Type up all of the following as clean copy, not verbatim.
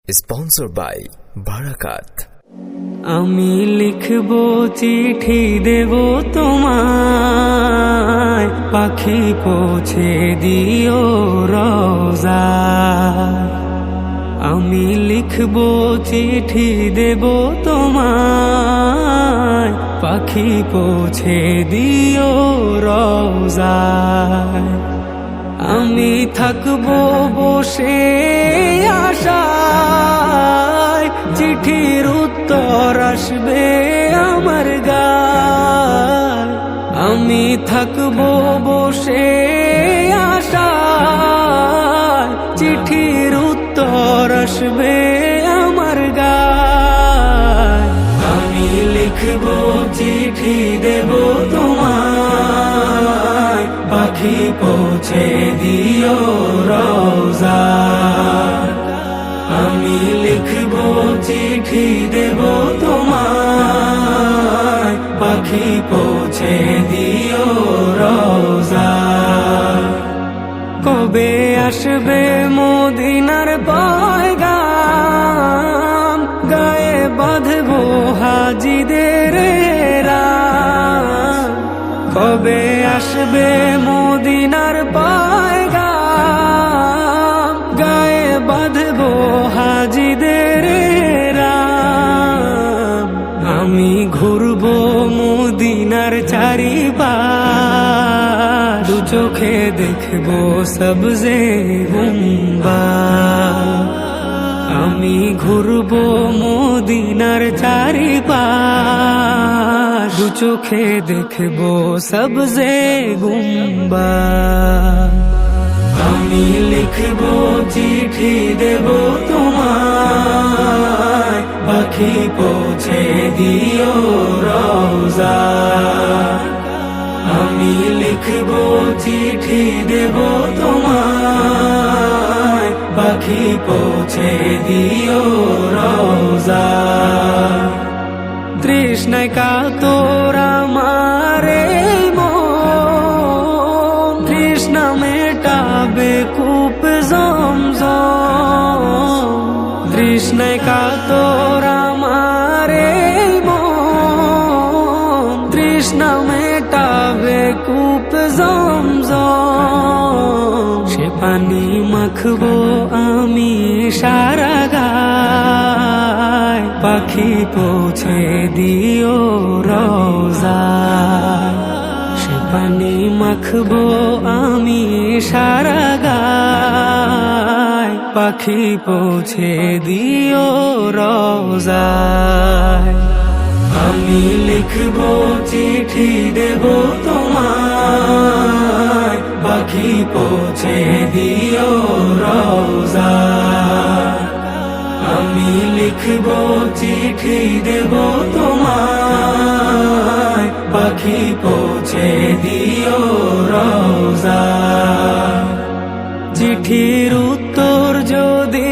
Sponsor by বারাকাত। আমি লিখব চিঠি দেব তোমায়, পাখি পৌঁছে দিও রোজায়। আমি লিখব চিঠি দেব তোমায়, পাখি পৌঁছে দিও রোজায়। আমি থাকবো বসে আশায়, চিঠির উত্তর আসবে আমার গায়। আমি থাকবো বসে আশায়, চিঠির উত্তর আসবে আমার গায়। আমি লিখবো চিঠি দেব তোমায়, পাখি পৌঁছে দিও রোজায়। আমি লিখবো চিঠি দেব তোমায়, পাখি পৌঁছে দিও রোজায়। কবে আসবে মদিনার পয়গাম, গায়ে বাঁধবো হাজিদের রাম। কবে আসবে মদিনার পয়গাম, গায়ে বাঁধবো হাজিদের রাম। আমি ঘুরবো মদিনার চারিপাশ, দু চোখে দেখবো সবজে গুম্বাদ। আমি ঘুরবো মদিনার চারিপাশ, দু চোখে দেখবো সবজে গুম্বাদ। আমি লিখবো চিঠি দেব তোমায়, পাখি পৌঁছে দিও রোজায়। আমি লিখবো চিঠি দেব তোমায়, পাখি পৌঁছে দিও রোজায়। তৃষ্ণায় কাতর আমার এই মন, তৃষ্ণা মেটাবে কূপ জমজম। তৃষ্ণায় কাতর আমার এই মন, তৃষ্ণা মেটাবে কূপ জমজম। সে পানি মাখবো আমি সারা গায়, পাখি পৌঁছে দিও রোজায়। সে পানি মাখবো আমি সারা গায়, পাখি পৌঁছে দিও রোজায়। আমি লিখবো চিঠি দেব তোমায়, পাখি পৌঁছে দিও রোজায়। আমি লিখবো চিঠি দেব তোমায়, পাখি পৌঁছে দিও রোজায়। চিঠির উত্তর যদি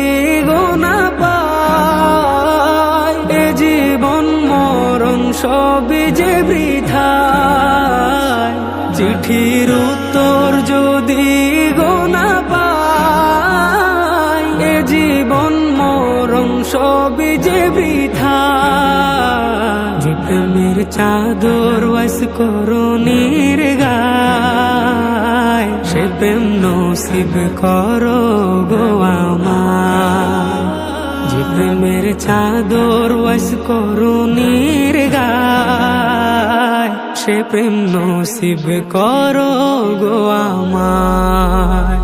গোনা পাই, এ জীবন মরণ সবই যে বৃথায়। চিঠির উত্তর যদি গোনা পাই, এ জীবন মরণ সবই যে বৃথায়। যে প্রেমের চাদর ওয়াস করুণীর গায়, সে প্রেম নসিব করো গো আমার। যে প্রেমের চাদর ওয়াস করুণীর গায়, সে প্রেম নসিব করো গো আমার।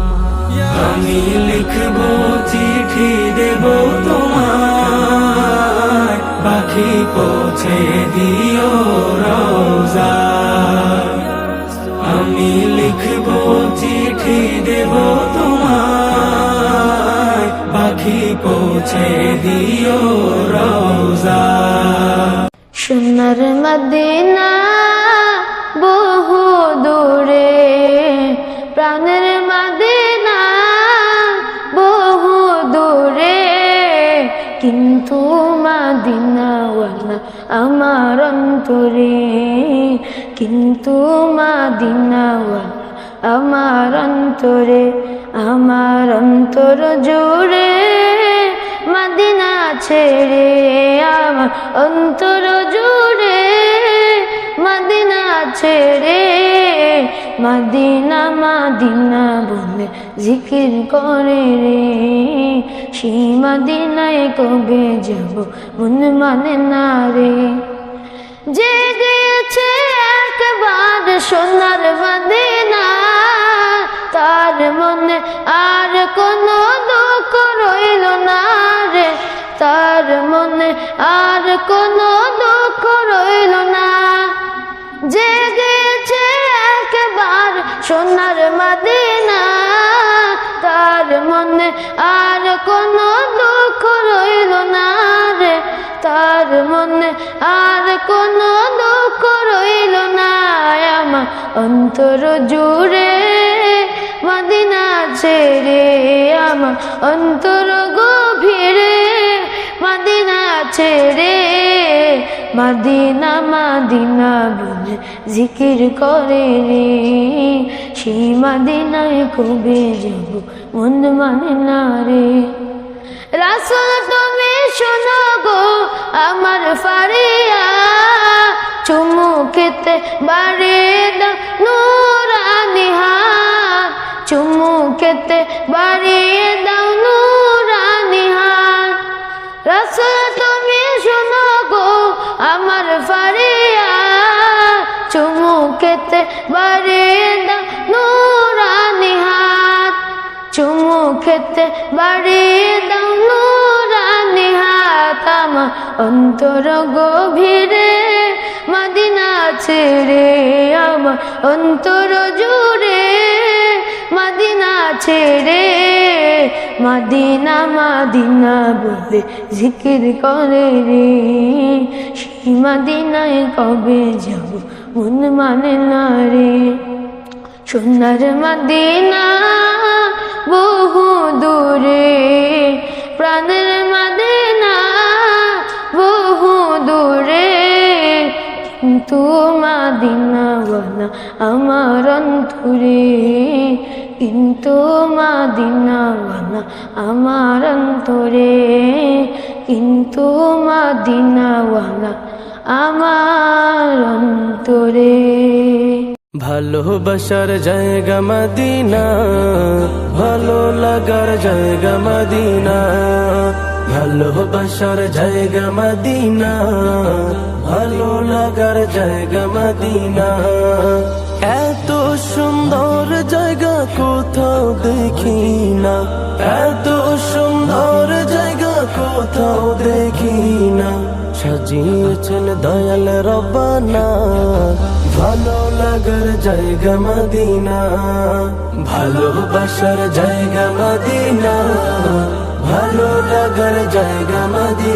আমি লিখবো চিঠি দেব তোমায়, পাখি পৌঁছে দিও রোজায়। আমি লিখবো চিঠি দেব তোমায়, পাখি পৌঁছে দিও রোজায়। সোনার মদিনা বহু দূরে, প্রাণের মদিনা বহু দূরে, কিন্তু মদিনাওয়ালা আমার অন্তরে, কিন্তু মদিনাওয়ালা আমার অন্তরে, আমার অন্তর জুড়ে মদিনা। ছেড়ে আমার অন্তর জুড়ে, মদিনা ছেড়ে মদিনা মদিনা বলে জিকির করে রে, সেই মদিনায় কবে যাব মন মানে না রে। যে গেছে একবার সোনার মদিনা, তার মনে আর কোনো দুঃখ রইল না রে, তার মনে আর কোনো দুঃখ রইল না। যে গেছে একবার সোনার মদিনা, তার মনে আর কোনো দুঃখ রইল না রে, তার মনে আর কোনো দুঃখ রইল না। আমার অন্তর জুড়ে মদিনা ছেড়ে, আমার অন্তর গভীরে মদিনা ছেড়ে, মদিনা মদিনা বলে জিকির করে রে, সেই মদিনায় কবে যাব মন মানে না রে। রাসূল তুমি শোনো গো আমার ফারিয়া, চুমু খেতে বাড়িয়ে দাও নূরানি হাত, চুমু খেতে বাড়িয়ে দাও নূরানি হাত। রাসূল তুমি শোনো গো আমার ফারিয়া, চুমু খেতে বাড়িয়ে দাও নূরানি হাত, চুমু খেতে বাড়িয়ে দাও নূরানি হাত। আমার অন্তর গভীরে মদিনা ছেড়ে, আমার অন্তর জুড়ে মদিনা ছেড়ে, মদিনা মদিনা বলে জিকির করে রে, সেই মদিনায় কবে যাব মন মানে না রে। সোনার মদিনা বহু দূরে, প্রাণের মদিনা বহু দূরে, কিন্তু মদিনাওয়ালা আমার অন্তরে, কিন্তু মদিনাওয়ালা আমার অন্তরে, কিন্তু মদিনাওয়ালা আমার অন্তরে। ভালোবাসার জায়গা মদিনা, ভালো লাগার জায়গা মদিনা, ভালোবাসার জায়গা মদিনা, ভালো লাগার জায়গা মদিনা। এত সুন্দর জায়গা কোথাও দেখি না, এত সুন্দর জায়গা কোথাও দেখি না, সাজিয়েছেন দয়াল রব্বানা ভালো লাগার জায়গা মদিনা, ভালোবাসার জায়গা মদিনা, ভালো লাগার জায়গা মদিনা।